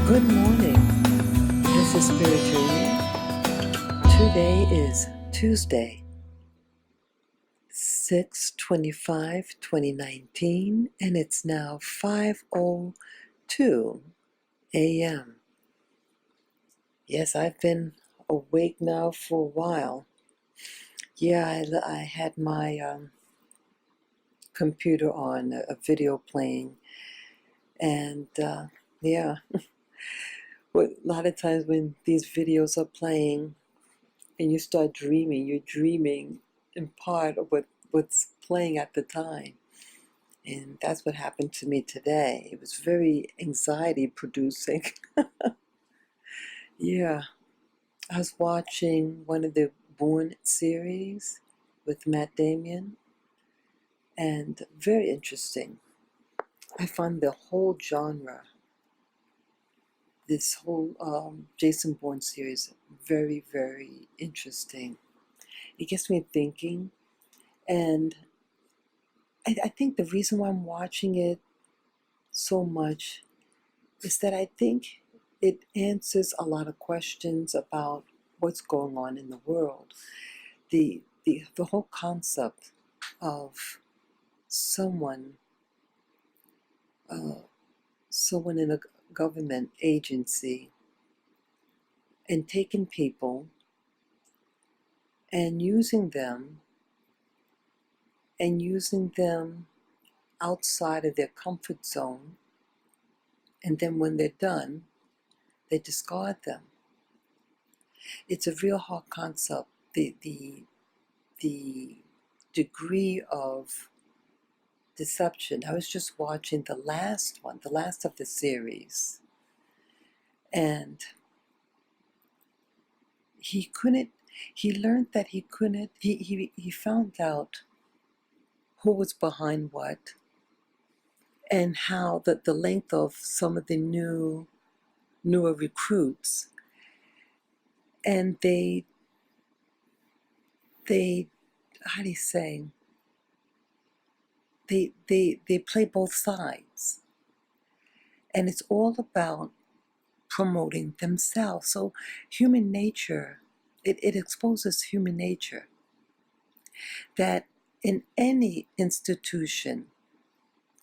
Good morning. This is Spiritual. Today is Tuesday, 6/25/2019, and it's now 5:02 a.m. Yes, I've been awake now for a while. Yeah, I had my computer on, a video playing, and yeah, a lot of times when these videos are playing, and you start dreaming, you're dreaming in part of what's playing at the time. And that's what happened to me today. It was very anxiety producing. Yeah, I was watching one of the Bourne series with Matt Damon, and very interesting. I found the whole genre, this whole Jason Bourne series, very, very interesting. It gets me thinking, and I think the reason why I'm watching it so much is that I think it answers a lot of questions about what's going on in the world. The whole concept of someone uh, someone in a government agency and taking people and using them outside of their comfort zone, and then when they're done, they discard them. It's a real hard concept. The degree of deception. I was just watching the last one, the last of the series, and he couldn't. He learned that he couldn't. He found out who was behind what, and how the length of some of the newer recruits, and they how do you say, they play both sides, and it's all about promoting themselves. So human nature, it exposes human nature, that in any institution,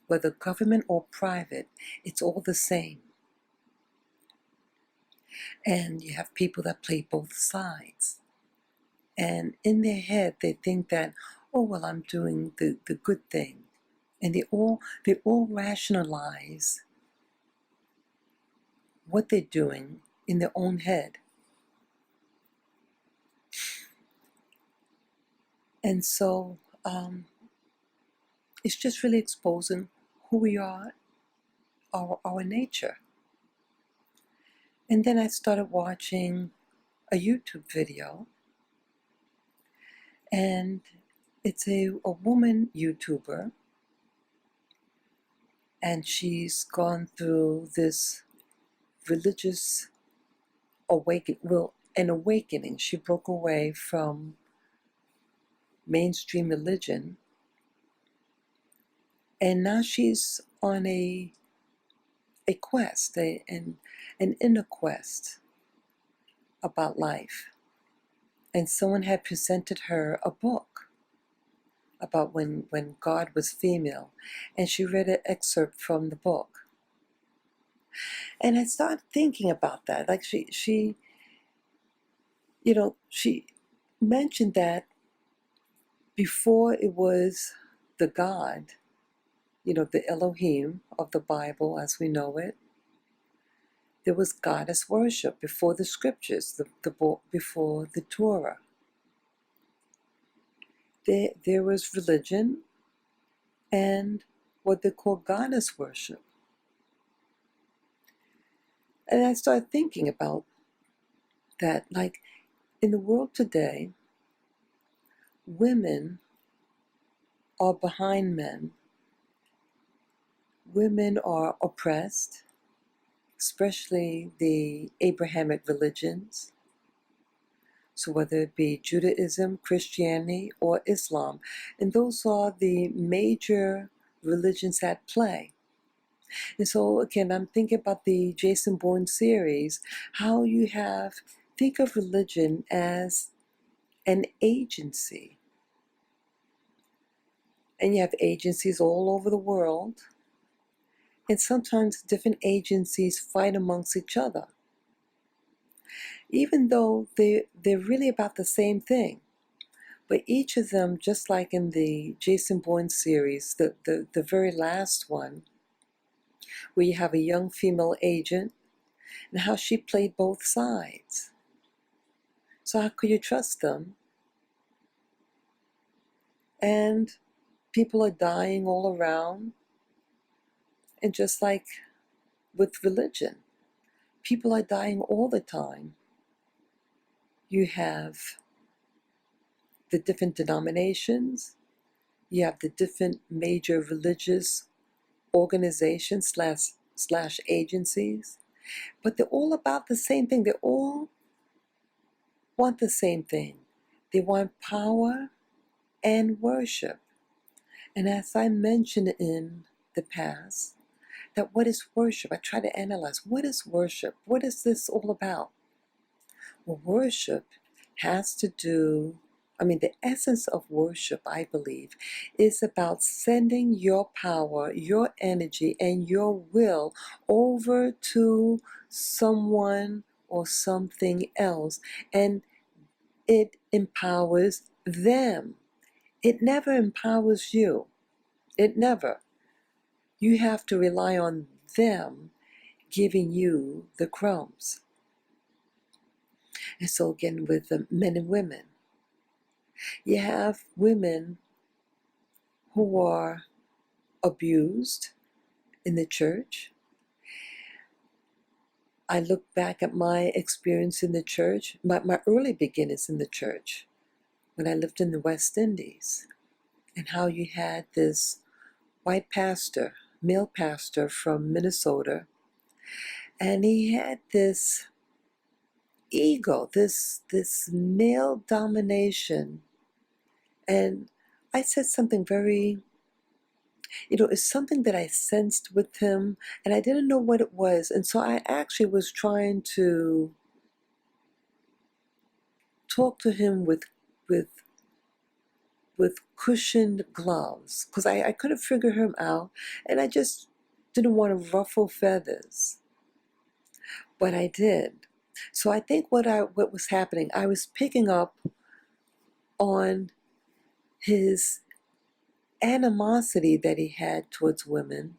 whether government or private, it's all the same. And you have people that play both sides. And in their head, they think that, oh, well, I'm doing the good thing. And they all rationalize what they're doing in their own head. And so it's just really exposing who we are, our nature. And then I started watching a YouTube video, and it's a woman YouTuber, and she's gone through this religious awakening. She broke away from mainstream religion, and now she's on a quest, an inner quest about life. And someone had presented her a book about when God was female, and she read an excerpt from the book. And I started thinking about that. Like she mentioned that before it was the God, the Elohim of the Bible as we know it, there was goddess worship before the scriptures, before the Torah. There was religion and what they call goddess worship. And I started thinking about that, like in the world today, women are behind men. Women are oppressed, especially the Abrahamic religions. So whether it be Judaism, Christianity, or Islam, and those are the major religions at play. And so again, I'm thinking about the Jason Bourne series, how you have, think of religion as an agency. And you have agencies all over the world. And sometimes different agencies fight amongst each other, even though they're really about the same thing. But each of them, just like in the Jason Bourne series, the very last one, where you have a young female agent and how she played both sides. So how could you trust them? And people are dying all around. And just like with religion, people are dying all the time. You have the different denominations, you have the different major religious organizations slash agencies, but they're all about the same thing. They all want the same thing. They want power and worship. And as I mentioned in the past, that what is worship? I try to analyze, what is worship? What is this all about? Well, worship has to do, the essence of worship, I believe, is about sending your power, your energy, and your will over to someone or something else, and it empowers them. It never empowers you. It never. You have to rely on them giving you the crumbs. And so again, with the men and women, you have women who are abused in the church. I look back at my experience in the church, my early beginnings in the church, when I lived in the West Indies, and how you had this white pastor, male pastor from Minnesota, and he had this ego, this male domination. And I said something very, it's something that I sensed with him, and I didn't know what it was. And so I actually was trying to talk to him with cushioned gloves, because I couldn't figure him out, and I just didn't want to ruffle feathers. But I did. So I think what was happening, I was picking up on his animosity that he had towards women,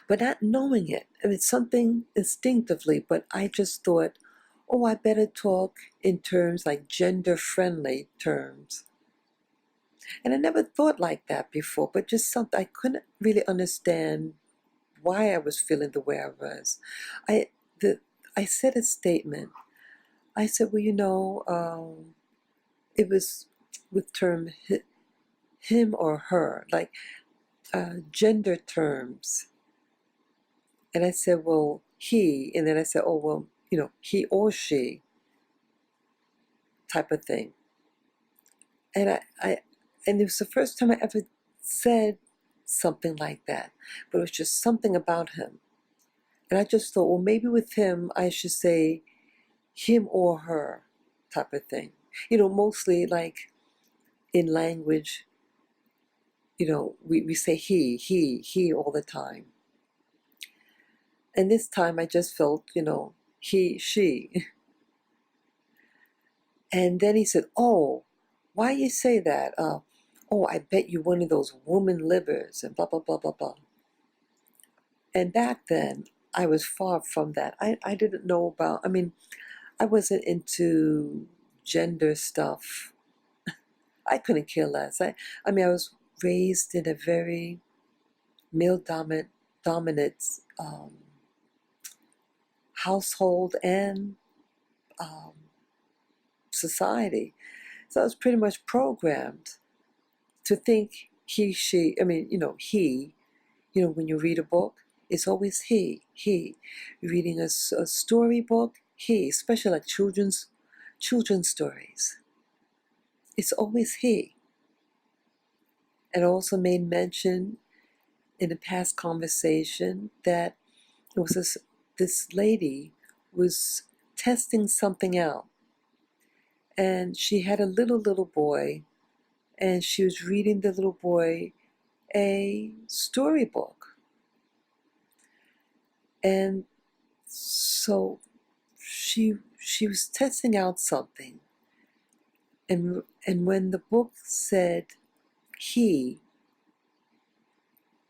but not knowing it. Something instinctively, but I just thought, oh, I better talk in terms like gender-friendly terms. And I never thought like that before, but just something, I couldn't really understand why I was feeling the way I was. I said a statement. I said, well, it was with term him or her, like gender terms. And I said, well, he, and then I said, oh, well, he or she type of thing. And and it was the first time I ever said something like that, but it was just something about him. And I just thought, well, maybe with him, I should say him or her type of thing. Mostly like in language, we say he all the time. And this time I just felt, he, she. And then he said, oh, why you say that? Oh, I bet you one of those woman livers and blah, blah, blah, blah, blah. And back then, I was far from that. I didn't know about, I wasn't into gender stuff. I couldn't care less. I was raised in a very male dominant household and society. So I was pretty much programmed to think he, she, he, when you read a book, it's always he. You're reading a storybook, he, especially like children's stories. It's always he. And also made mention in a past conversation that it was this lady was testing something out, and she had a little boy, and she was reading the little boy a storybook. And so she was testing out something, and when the book said he,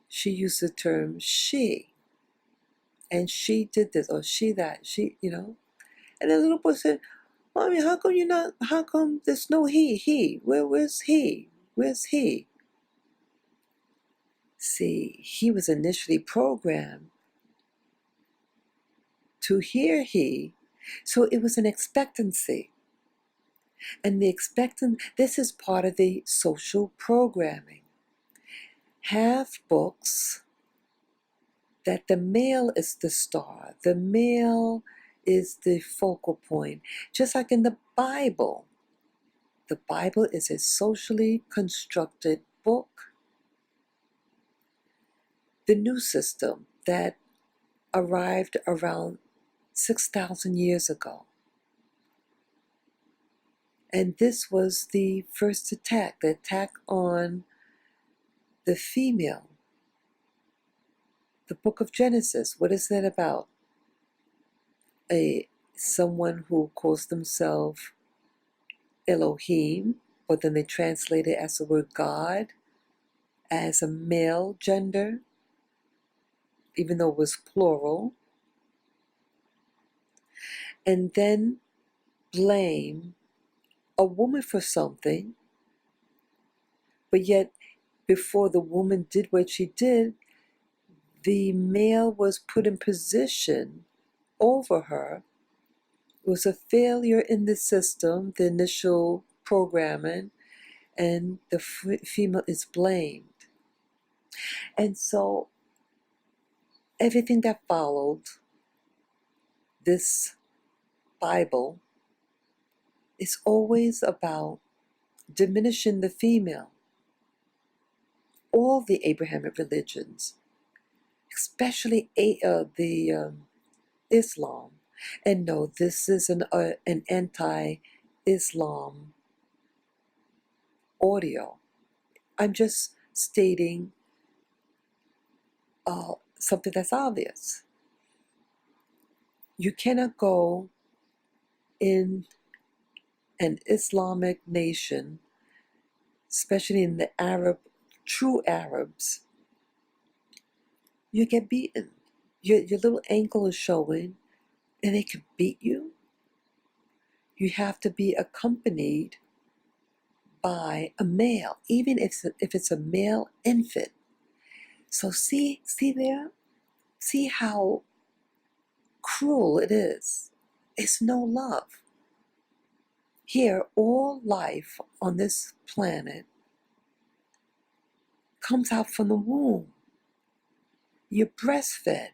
she used the term she, and she did this or she that, and the little boy said, "Mommy, how come you're not? How come there's no he? He? Where's he? Where's he?" See, he was initially programmed to hear he, so it was an expectancy. And this is part of the social programming. Have books that the male is the star, the male is the focal point. Just like in the Bible is a socially constructed book. The new system that arrived around 6,000 years ago. And this was the first attack, the attack on the female. The book of Genesis, what is that about? Someone who calls themselves Elohim, but then they translate it as the word God, as a male gender, even though it was plural. And then blame a woman for something, but yet before the woman did what she did, the male was put in position over her. It was a failure in the system, the initial programming, and the female is blamed. And so everything that followed this Bible is always about diminishing the female. All the Abrahamic religions, especially the Islam. And no, this is an anti-Islam audio. I'm just stating something that's obvious. You cannot go in an Islamic nation, especially in the true Arabs. You get beaten. Your little ankle is showing, and they can beat you. You have to be accompanied by a male, even if it's a male infant. So see there? See how cruel it is. It's no love. Here, all life on this planet comes out from the womb. You're breastfed.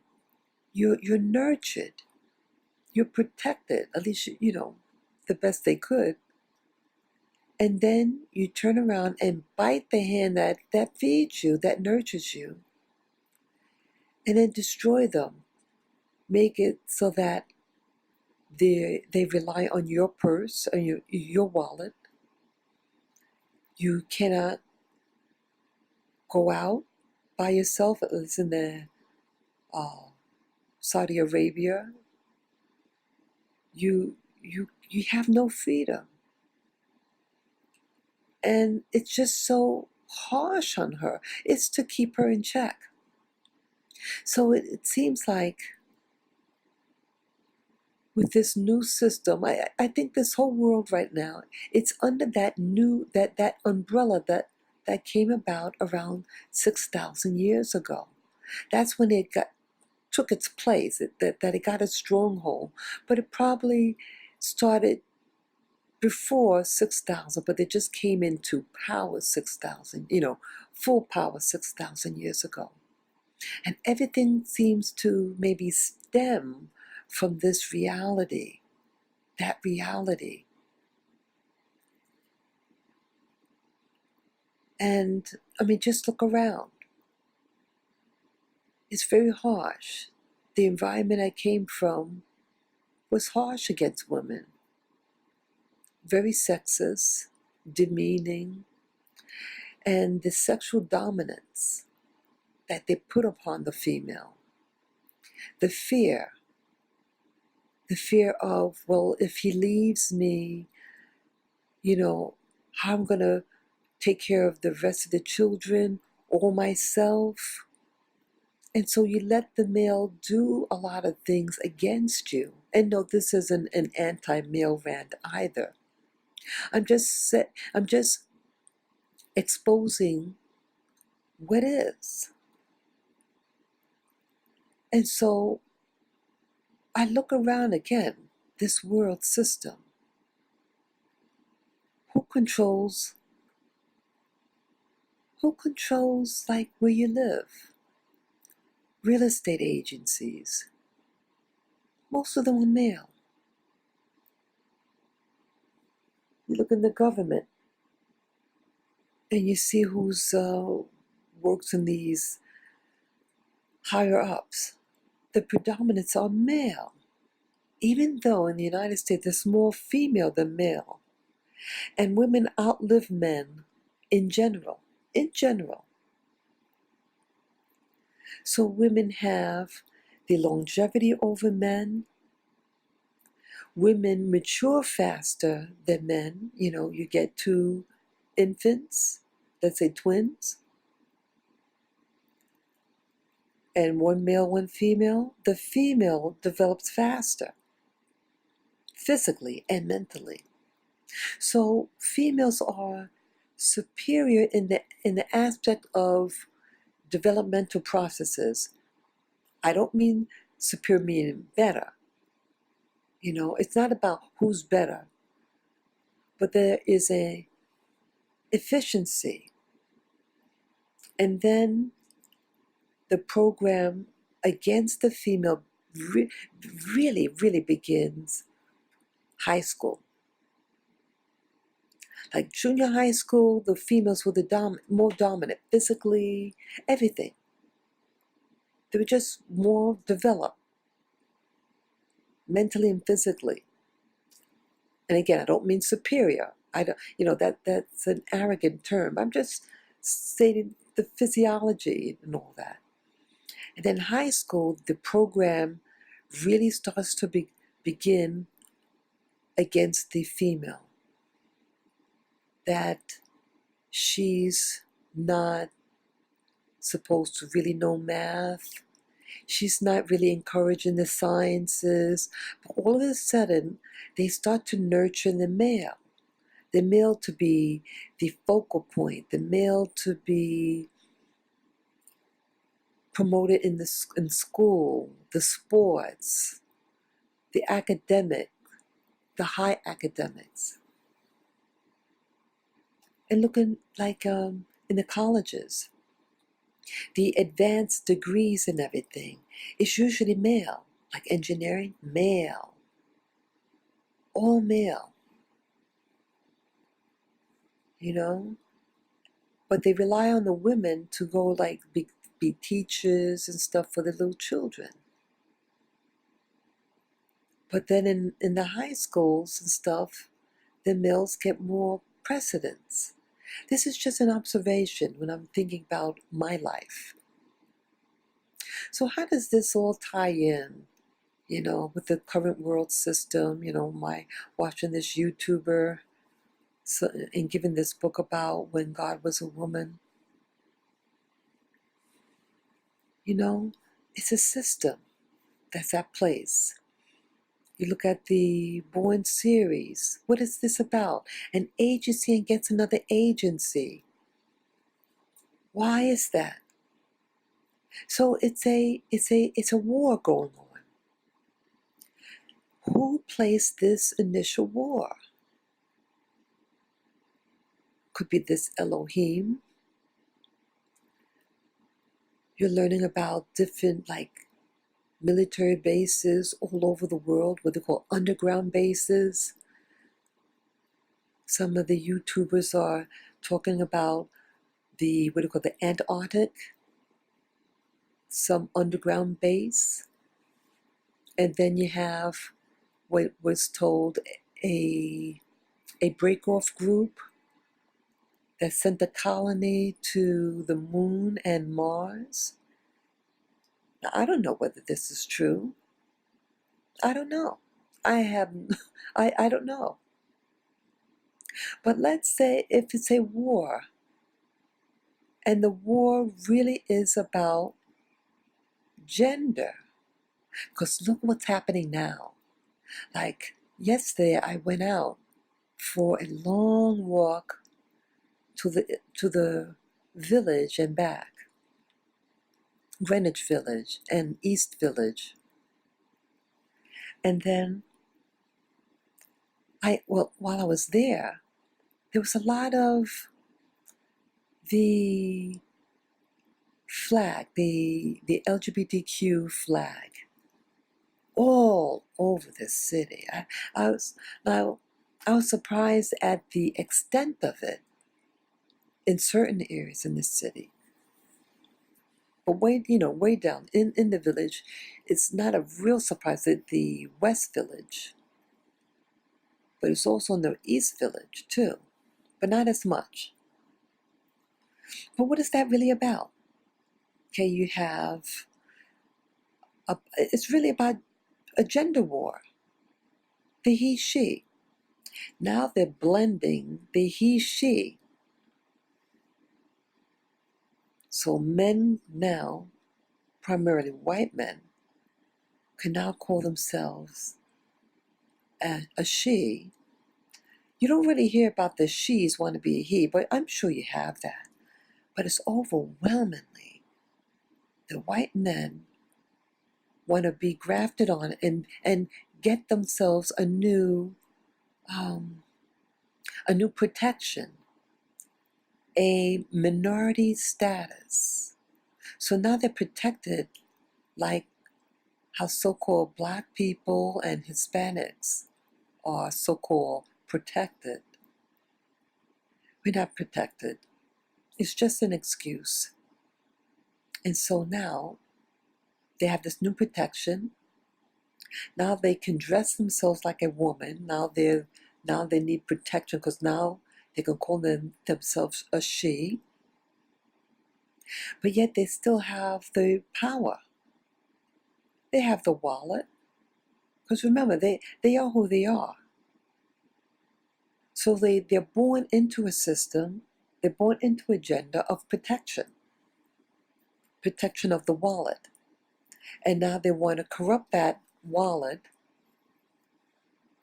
You're nurtured. You're protected, at least, the best they could. And then you turn around and bite the hand that feeds you, that nurtures you, and then destroy them. Make it so that they rely on your purse, on your wallet. You cannot go out by yourself. It's in the Saudi Arabia. You have no freedom. And it's just so harsh on her. It's to keep her in check. So it seems like with this new system, I think this whole world right now, it's under that that umbrella that came about around 6,000 years ago. That's when it took its place, that it got a stronghold. But it probably started before 6,000, but they just came into power 6,000, full power 6,000 years ago. And everything seems to maybe stem from this reality, that reality. And, just look around. It's very harsh. The environment I came from was harsh against women, very sexist, demeaning, and the sexual dominance that they put upon the female. The fear of, well, if he leaves me, how I'm going to take care of the rest of the children or myself. And so you let the male do a lot of things against you. And no, this isn't an anti-male rant either. I'm just exposing what is. And so I look around again, this world system. Who controls like where you live? Real estate agencies. Most of them are male. You look in the government and you see who's works in these higher ups. The predominance are male. Even though in the United States there's more female than male. And women outlive men in general. In general. So women have the longevity over men. Women mature faster than men. You get 2 infants, let's say twins, and 1 male, 1 female. The female develops faster, physically and mentally. So females are superior in the aspect of developmental processes. I don't mean superior meaning better. It's not about who's better, but there is a efficiency. And then the program against the female really, really begins high school. Like junior high school, the females were more dominant physically, everything. They were just more developed mentally and physically. And again, I don't mean superior. I don't, that's an arrogant term. I'm just stating the physiology and all that. And then high school, the program really starts to begin against the female. That she's not supposed to really know math. She's not really encouraging the sciences. But all of a sudden, they start to nurture the male to be the focal point, the male to be promoted in school, the sports, the academic, the high academics. And looking like in the colleges, the advanced degrees and everything, it's usually male. Like engineering, male. All male. But they rely on the women to go like be teachers and stuff for the little children. But then in the high schools and stuff, the males get more precedence. This is just an observation when I'm thinking about my life. So how does this all tie in, with the current world system, my watching this YouTuber and giving this book about when God was a woman? It's a system that's at place. You look at the Bourne series. What is this about? An agency against another agency. Why is that? So it's a war going on. Who placed this initial war? Could be this Elohim. You're learning about different military bases all over the world, what they call underground bases. Some of the YouTubers are talking about the Antarctic. some underground base, and then you have what was told a break-off group that sent a colony to the moon and Mars. Now, I don't know whether this is true. I don't know. I have, I don't know. But let's say if it's a war, and the war really is about gender, because look what's happening now. Like yesterday, I went out for a long walk to the village and back, Greenwich Village and East Village, and then while I was there was a lot of the flag, the LGBTQ flag, all over the city. I was now I was surprised at the extent of it in certain areas in the city. But way down in the village, it's not a real surprise at the West Village, but it's also in the East Village too, but not as much. But what is that really about? Okay, you have it's really about a gender war, the he-she. Now they're blending the he-she. So men now, primarily white men, can now call themselves a she. You don't really hear about the she's want to be a he, but I'm sure you have that. But it's overwhelmingly the white men want to be grafted on and get themselves a new protection, a minority status. So now they're protected like how so-called black people and Hispanics are so-called protected. We're not protected. It's just an excuse. And so now they have this new protection. Now they can dress themselves like a woman. Now they need protection because now they can call themselves a she. But yet they still have the power. They have the wallet. Because remember, they are who they are. So they're born into a system, they're born into a gender of protection of the wallet. And now they want to corrupt that wallet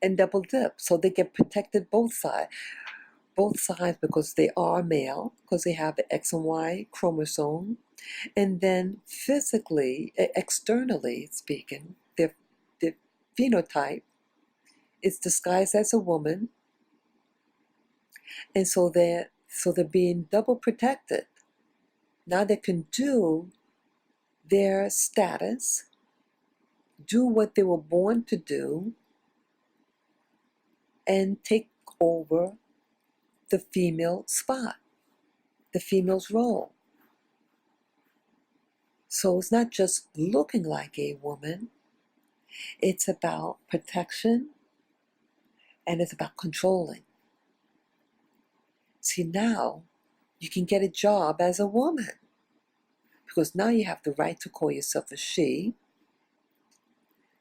and double dip. So they get protected both sides because they are male, because they have the X and Y chromosome. And then physically, externally speaking, their phenotype is disguised as a woman. And so they're being double protected. Now they can do their status, do what they were born to do, and take over the female spot, the female's role. So it's not just looking like a woman, it's about protection and it's about controlling. See, now you can get a job as a woman because now you have the right to call yourself a she.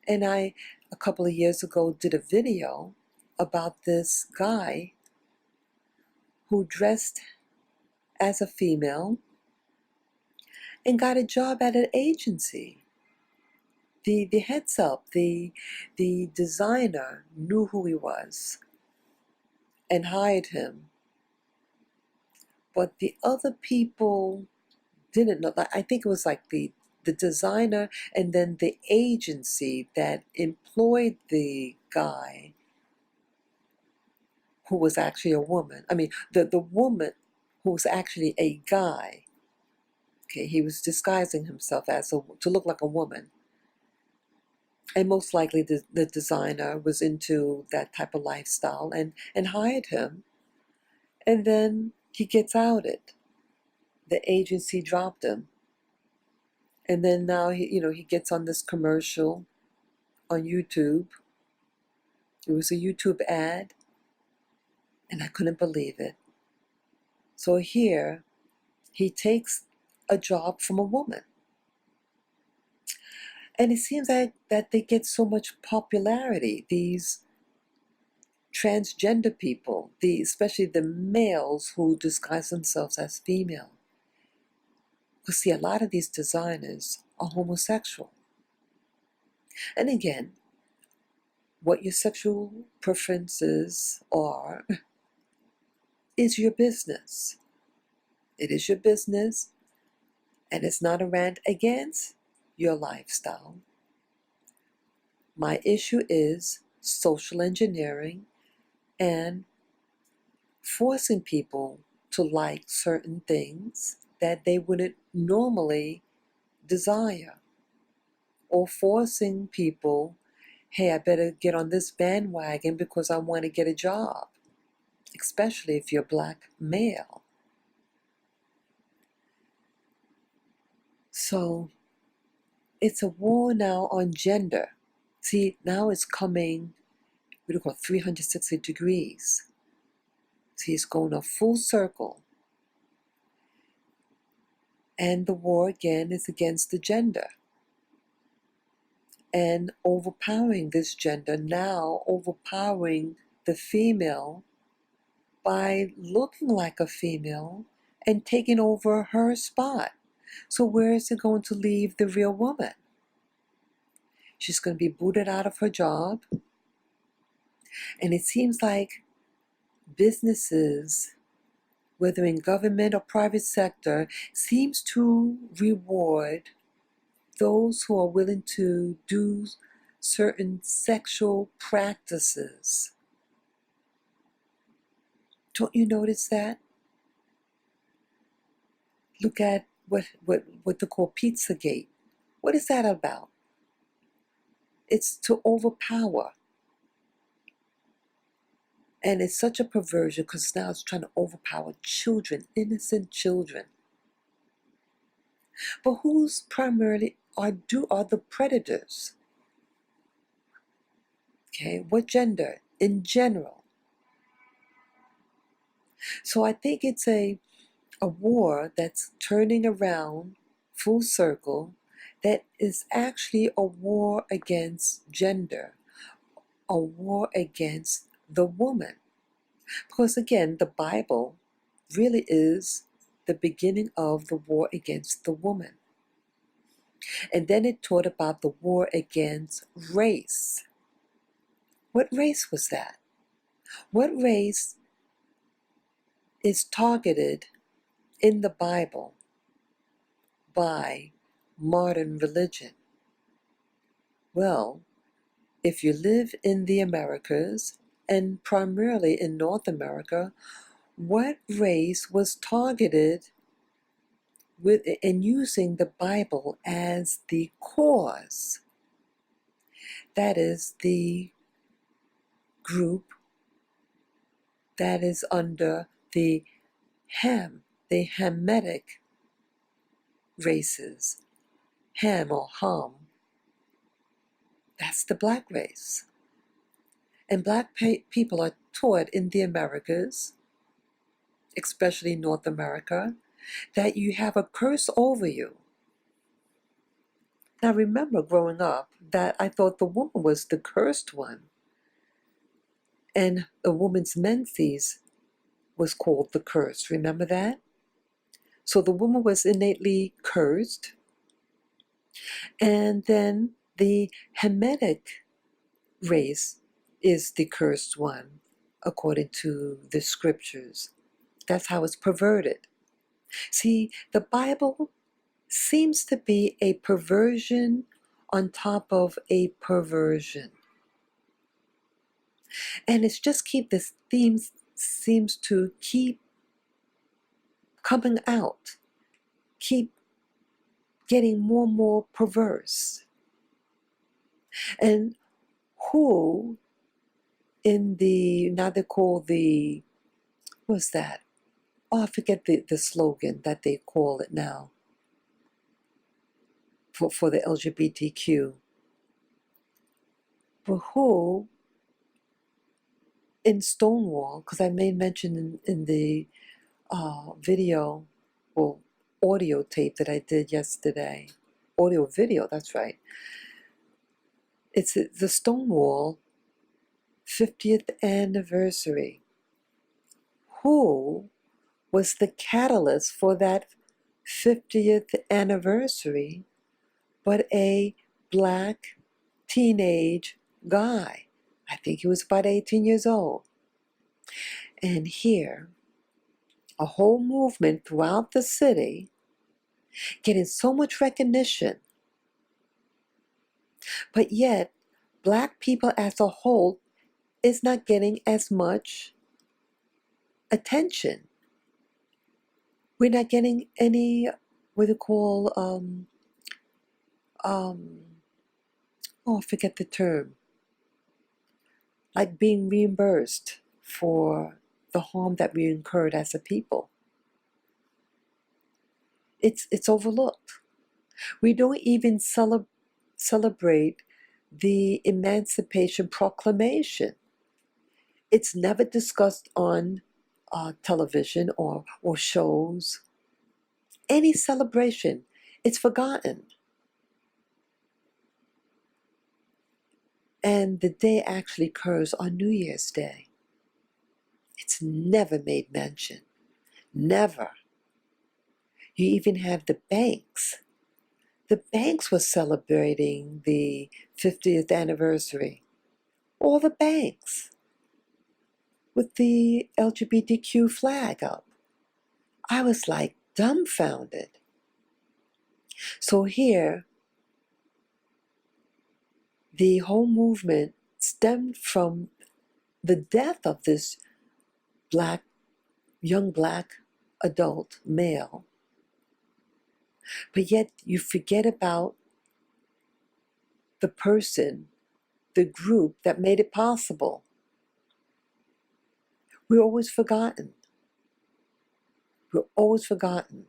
And I, a couple of years ago, did a video about this guy who dressed as a female and got a job at an agency. The heads up, the designer knew who he was and hired him. But the other people didn't know. I think it was like the designer and then the agency that employed the guy who was actually a woman. I mean, the woman who was actually a guy. Okay, he was disguising himself to look like a woman. And most likely the designer was into that type of lifestyle and hired him. And then he gets outed. The agency dropped him. And then now he gets on this commercial on YouTube. It was a YouTube ad, and I couldn't believe it. So here, he takes a job from a woman. And it seems like that they get so much popularity, these transgender people, especially the males who disguise themselves as female. Because see, a lot of these designers are homosexual. And again, what your sexual preferences are is your business. It is your business, and it's not a rant against your lifestyle. My issue is social engineering and forcing people to like certain things that they wouldn't normally desire, or forcing people, hey, I better get on this bandwagon because I want to get a job, especially if you're black male. So it's a war now on gender. See, now it's coming, what do you call it, 360 degrees. See, it's going a full circle. And the war again is against the gender. And overpowering this gender, now overpowering the female by looking like a female and taking over her spot. So where is it going to leave the real woman? She's going to be booted out of her job. And it seems like businesses, whether in government or private sector, seems to reward those who are willing to do certain sexual practices. Don't you notice that? Look at what they call Pizzagate. What is that about? It's to overpower. And it's such a perversion because now it's trying to overpower children, innocent children. But who's primarily are the predators? Okay, what gender in general? So I think it's a war that's turning around full circle, that is actually a war against gender, a war against the woman. Because again, the Bible really is the beginning of the war against the woman. And then it taught about the war against race. What race was that? What race is targeted in the Bible by modern religion? Well, if you live in the Americas, and primarily in North America, what race was targeted in using the Bible as the cause? That is the group that is under the Hamitic races. Ham or Ham, that's the black race. And black people are taught in the Americas, especially North America, that you have a curse over you. Now remember, growing up, that I thought the woman was the cursed one. And a woman's menses was called the curse. Remember that? So the woman was innately cursed. And then the Hamitic race is the cursed one, according to the scriptures. That's how it's perverted. See, the Bible seems to be a perversion on top of a perversion. And it's just this theme seems to keep coming out, keep getting more and more perverse. And who now they call what's that? Oh, I forget the slogan that they call it now. for the LGBTQ, but who in Stonewall, because I made mention in the video, well, audio tape that I did yesterday, audio video, that's right. It's the Stonewall 50th anniversary. Who was the catalyst for that 50th anniversary but a black teenage guy? I think he was about 18 years old. And here, a whole movement throughout the city getting so much recognition, but yet black people as a whole is not getting as much attention. We're not getting any, what do you call, I forget the term, like being reimbursed for the harm that we incurred as a people. It's overlooked. We don't even celebrate the Emancipation Proclamation. It's never discussed on television or shows. Any celebration, it's forgotten. And the day actually occurs on New Year's Day. It's never made mention. Never. You even have the banks. The banks were celebrating the 50th anniversary. All the banks with the LGBTQ flag up. I was like dumbfounded. So here, the whole movement stemmed from the death of this young black adult male. But yet you forget about the person, the group that made it possible. We're always forgotten. We're always forgotten.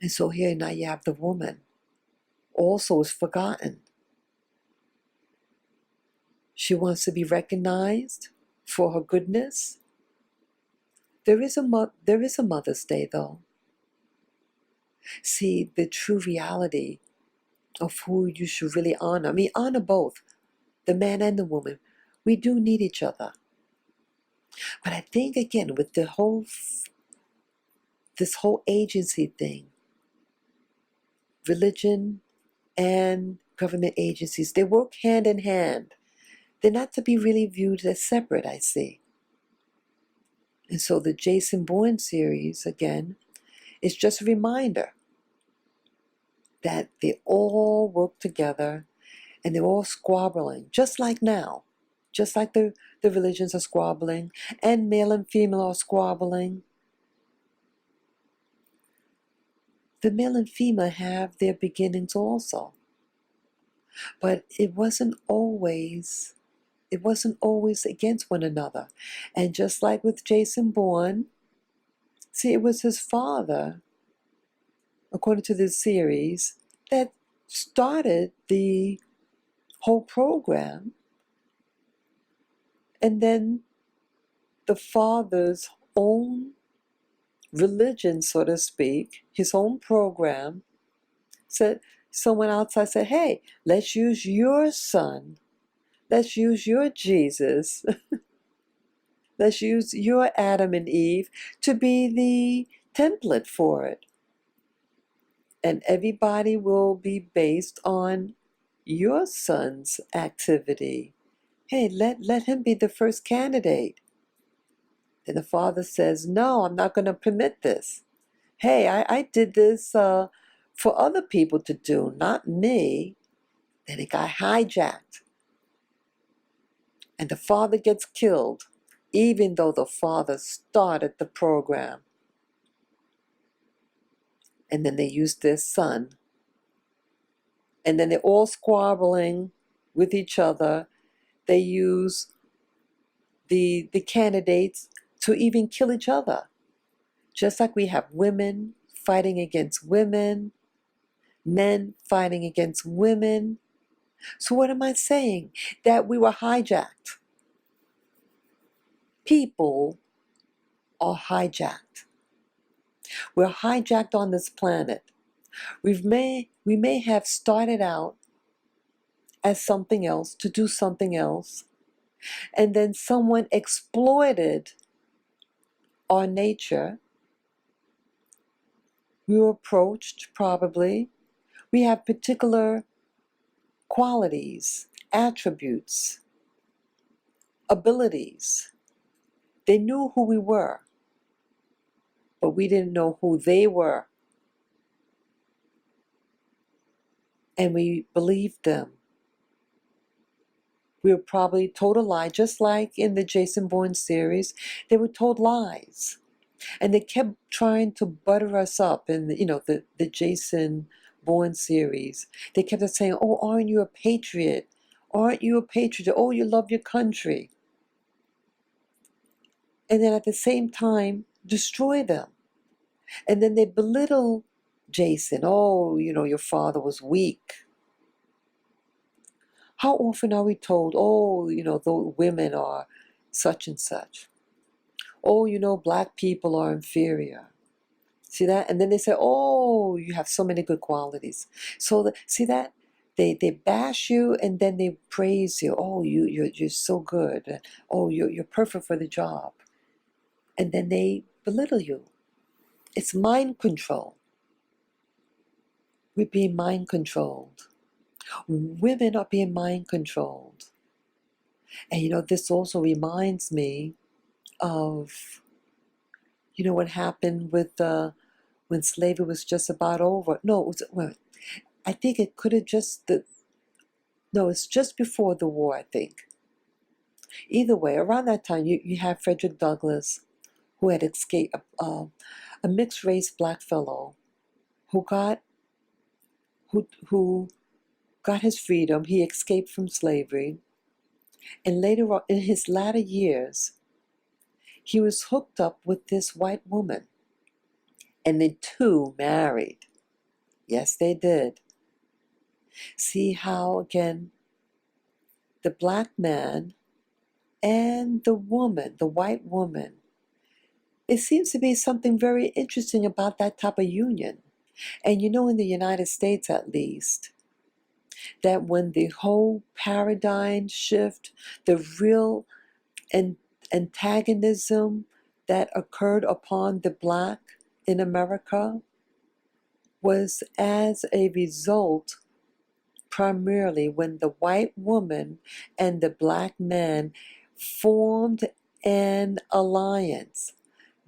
And so here now you have the woman, also is forgotten. She wants to be recognized for her goodness. There is a Mother's Day, though. See, the true reality of who you should really honor. I mean, honor both, the man and the woman. We do need each other. But I think, again, with this whole agency thing, religion and government agencies, they work hand in hand. They're not to be really viewed as separate, I see. And so the Jason Bourne series, again, is just a reminder that they all work together and they're all squabbling, just like now. Just like the religions are squabbling and male and female are squabbling. The male and female have their beginnings also. But it wasn't always against one another. And just like with Jason Bourne, see, it was his father, according to this series, that started the whole program. And then the father's own religion, so to speak, his own program, said, someone outside said, hey, let's use your son. Let's use your Jesus. Let's use your Adam and Eve to be the template for it. And everybody will be based on your son's activity. Hey, let him be the first candidate. And the father says, no, I'm not going to permit this. Hey, I did this for other people to do, not me. Then it got hijacked. And the father gets killed, even though the father started the program. And then they used their son. And then they're all squabbling with each other. They use the candidates to even kill each other. Just like we have women fighting against women. men fighting against women. So what am I saying? That we were hijacked. People are hijacked. We're hijacked on this planet. We may have started out as something else, to do something else, and then someone exploited our nature. We were approached, probably. We have particular qualities, attributes, abilities. They knew who we were, but we didn't know who they were. And we believed them. We were probably told a lie, just like in the Jason Bourne series. They were told lies. And they kept trying to butter us up in the Jason Bourne series. They kept saying, oh, aren't you a patriot? Aren't you a patriot? Oh, you love your country. And then at the same time, destroy them. And then they belittle Jason. Oh, your father was weak. How often are we told, oh, the women are such and such. Oh, black people are inferior. See that? And then they say, oh, you have so many good qualities. So see that? They bash you and then they praise you. Oh, you're so good. Oh, you're perfect for the job. And then they belittle you. It's mind control. We're being mind controlled. Women are being mind controlled. And this also reminds me of what happened with when slavery was just about over. No, I think it could have it's just before the war, I think. Either way, around that time, you have Frederick Douglass, who had escaped, a mixed race black fellow who got his freedom. He escaped from slavery, and later on, in his latter years, he was hooked up with this white woman, and the two married. Yes, they did. See how, again, the black man and the woman, the white woman, it seems to be something very interesting about that type of union. And in the United States at least, that when the whole paradigm shift, the real antagonism that occurred upon the black in America was as a result primarily when the white woman and the black man formed an alliance.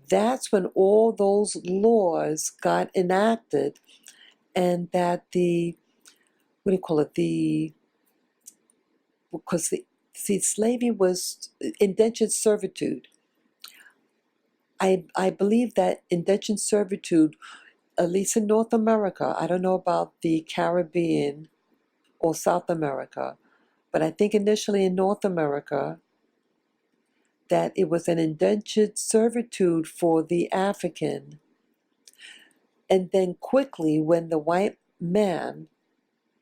That's when all those laws got enacted, and that slavery was indentured servitude. I believe that indentured servitude, at least in North America, I don't know about the Caribbean or South America, but I think initially in North America, that it was an indentured servitude for the African. And then quickly, when the white man,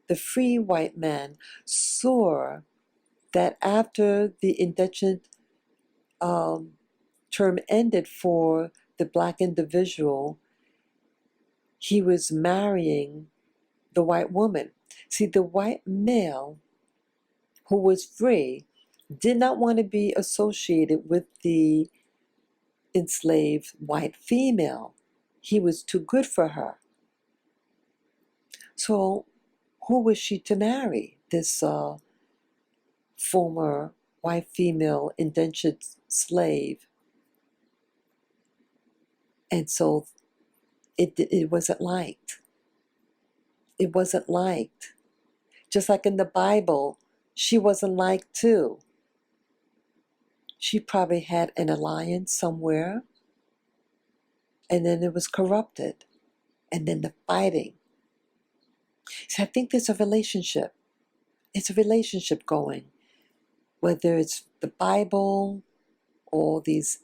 the free white man, saw that after the indentured term ended for the black individual, he was marrying the white woman. See, the white male who was free did not want to be associated with the enslaved white female. He was too good for her. So who was she to marry? This former white female indentured slave. And so it wasn't liked. It wasn't liked. Just like in the Bible, she wasn't liked too. She probably had an alliance somewhere, and then it was corrupted, and then the fighting. So I think there's a relationship. It's a relationship going, whether it's the Bible or these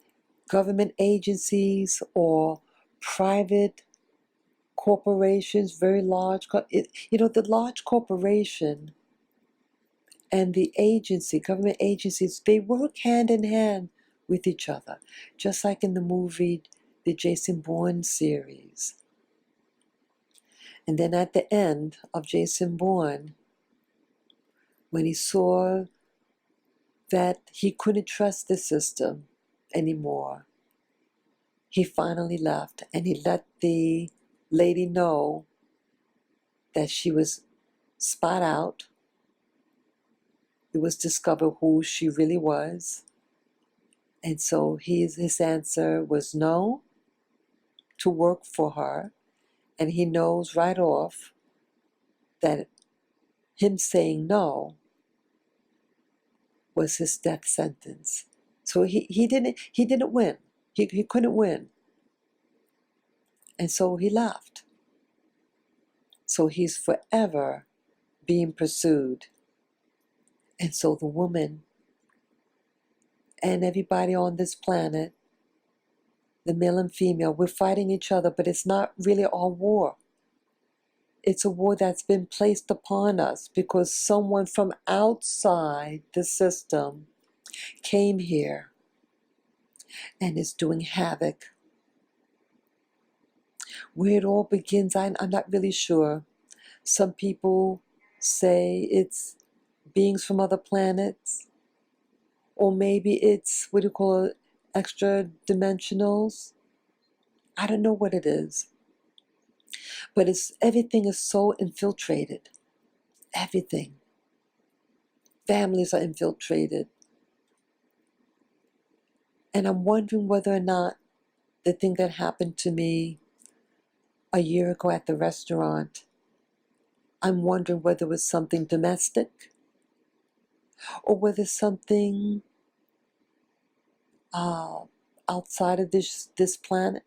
government agencies or private corporations, very large, the large corporation and the agency, government agencies, they work hand in hand with each other, just like in the movie, the Jason Bourne series. And then at the end of Jason Bourne, when he saw that he couldn't trust the system anymore, he finally left, and he let the lady know that she was spot out. It was discovered who she really was. And so his answer was no, to work for her. And he knows right off that him saying no was his death sentence. So he didn't win. He couldn't win. And so he left. So he's forever being pursued. And so the woman and everybody on this planet, the male and female, we're fighting each other, but it's not really our war. It's a war that's been placed upon us because someone from outside the system came here and is doing havoc. Where it all begins, I'm not really sure. Some people say it's beings from other planets, or maybe it's, what do you call it, extra dimensionals. I don't know what it is. But everything is so infiltrated. Everything. Families are infiltrated. And I'm wondering whether or not the thing that happened to me a year ago at the restaurant, I'm wondering whether it was something domestic or whether something outside of this planet,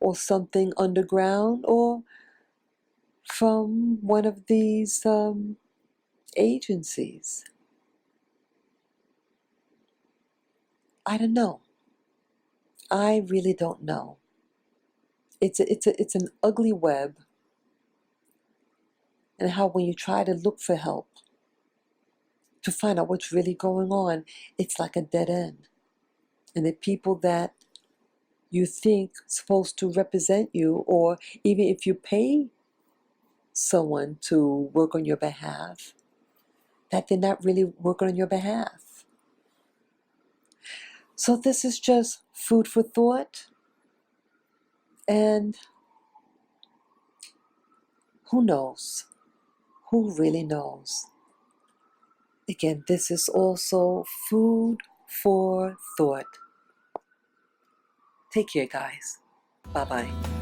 or something underground, or from one of these agencies. I don't know. I really don't know. It's an ugly web, and how when you try to look for help to find out what's really going on, it's like a dead end. And the people that you think supposed to represent you, or even if you pay someone to work on your behalf, that they're not really working on your behalf. So this is just food for thought. And who knows? Who really knows? Again, this is also food for thought. Take care, guys. Bye-bye.